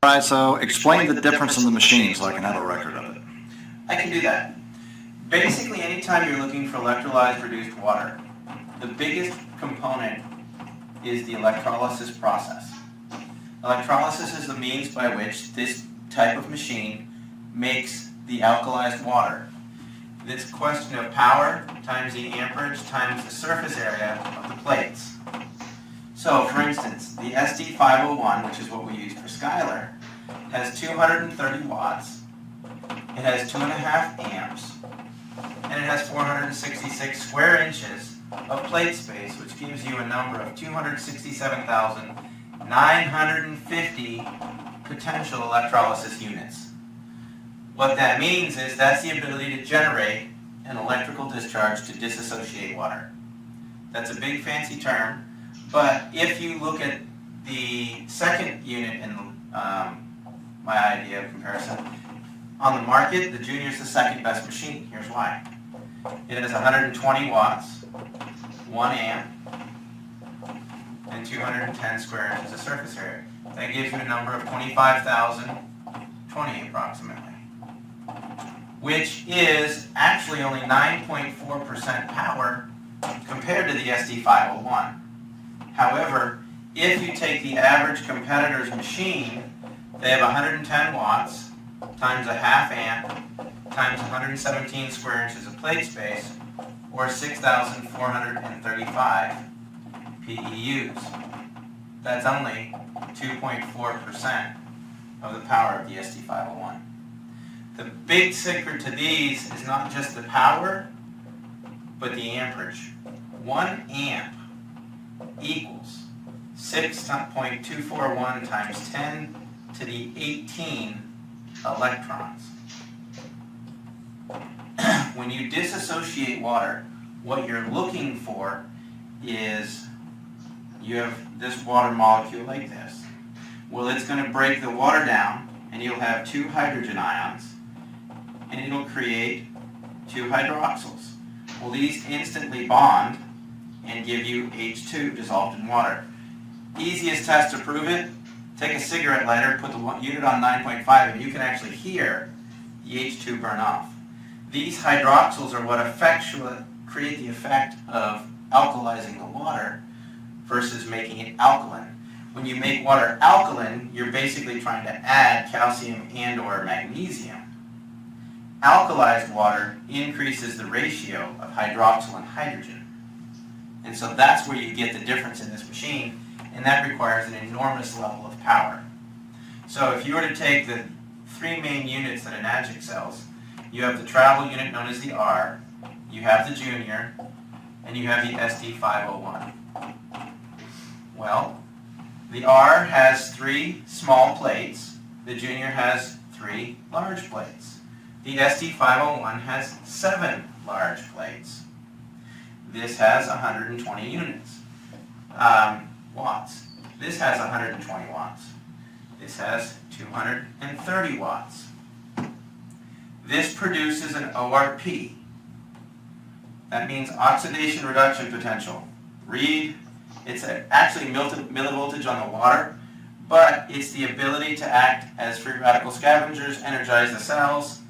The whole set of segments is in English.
All right, so explain the difference in the machine so I can have a record of it. I can do that. Basically, anytime you're looking for electrolyzed reduced water, the biggest component is the electrolysis process. Electrolysis is the means by which this type of machine makes the alkalized water. It's a question of power times the amperage times the surface area of the plates. So, for instance, the SD501, which is what we use for Skylar, has 230 watts, it has 2.5 amps, and it has 466 square inches of plate space, which gives you a number of 267,950 potential electrolysis units. What that means is that's the ability to generate an electrical discharge to disassociate water. That's a big fancy term, but if you look at the second unit in my idea of comparison, on the market, the Junior is the second best machine. Here's why. It has 120 watts, 1 amp, and 210 square inches of surface area. That gives you a number of 25,020 approximately, which is actually only 9.4% power compared to the SD501. However, if you take the average competitor's machine, they have 110 watts times a half amp times 117 square inches of plate space, or 6,435 PEUs. That's only 2.4% of the power of the SD501. The big secret to these is not just the power, but the amperage. 1 amp equals 6.241 times 10 to the 18 electrons. When you disassociate water, what you're looking for is you have this water molecule like this. Well, it's going to break the water down, and you'll have 2 hydrogen ions, and it'll create 2 hydroxyls. Well, these instantly bond and give you H2 dissolved in water. Easiest test to prove it, take a cigarette lighter, put the unit on 9.5, and you can actually hear the H2 burn off. These hydroxyls are what create the effect of alkalizing the water versus making it alkaline. When you make water alkaline, you're basically trying to add calcium and or magnesium. Alkalized water increases the ratio of hydroxyl and hydrogen. And so that's where you get the difference in this machine, and that requires an enormous level of power. So if you were to take the 3 main units that Enagic sells, you have the travel unit known as the R, you have the Junior, and you have the SD501. Well, the R has 3 small plates, the Junior has 3 large plates. The SD501 has 7 large plates. This has 120 units, watts. This has 120 watts. This has 230 watts. This produces an ORP. That means oxidation reduction potential. Read, it's actually millivoltage on the water, but it's the ability to act as free radical scavengers, energize the cells,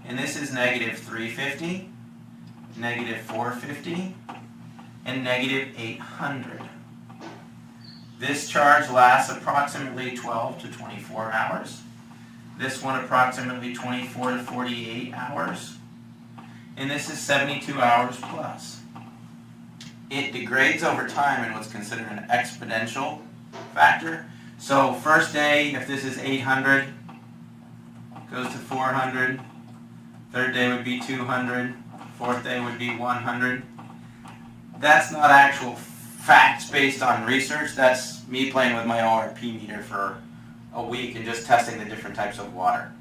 and this is negative 350, negative 450, and negative 800. This charge lasts approximately 12 to 24 hours. This one approximately 24 to 48 hours. And this is 72 hours plus. It degrades over time in what's considered an exponential factor. So first day, if this is 800, goes to 400. Third day would be 200. Fourth day would be 100. That's not actual facts based on research. That's me playing with my ORP meter for a week and just testing the different types of water.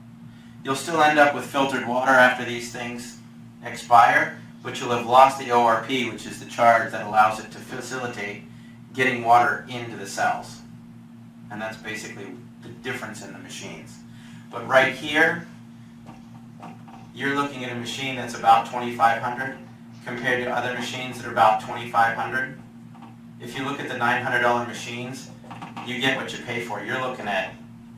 You'll still end up with filtered water after these things expire, but you'll have lost the ORP, which is the charge that allows it to facilitate getting water into the cells. And that's basically the difference in the machines. But right here, you're looking at a machine that's about 2,500 compared to other machines that are about 2,500. If you look at the $900 machines, you get what you pay for. You're looking at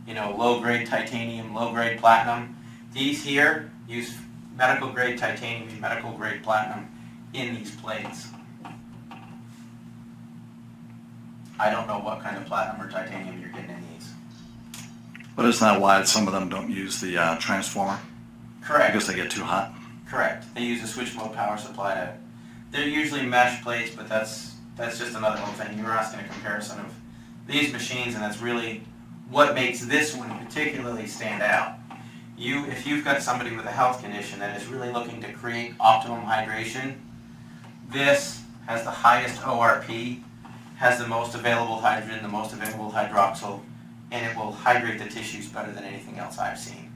low-grade titanium, low-grade platinum. These here use medical-grade titanium and medical-grade platinum in these plates. I don't know what kind of platinum or titanium you're getting in these. But isn't that why some of them don't use the transformer? Correct. Because they get too hot? Correct. They use a switch mode power supply to. They're usually mesh plates, but that's just another little thing. You were asking a comparison of these machines, and that's really what makes this one particularly stand out. If you've got somebody with a health condition that is really looking to create optimum hydration, this has the highest ORP, has the most available hydrogen, the most available hydroxyl, and it will hydrate the tissues better than anything else I've seen.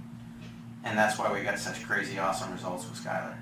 And that's why we got such crazy awesome results with Skylar.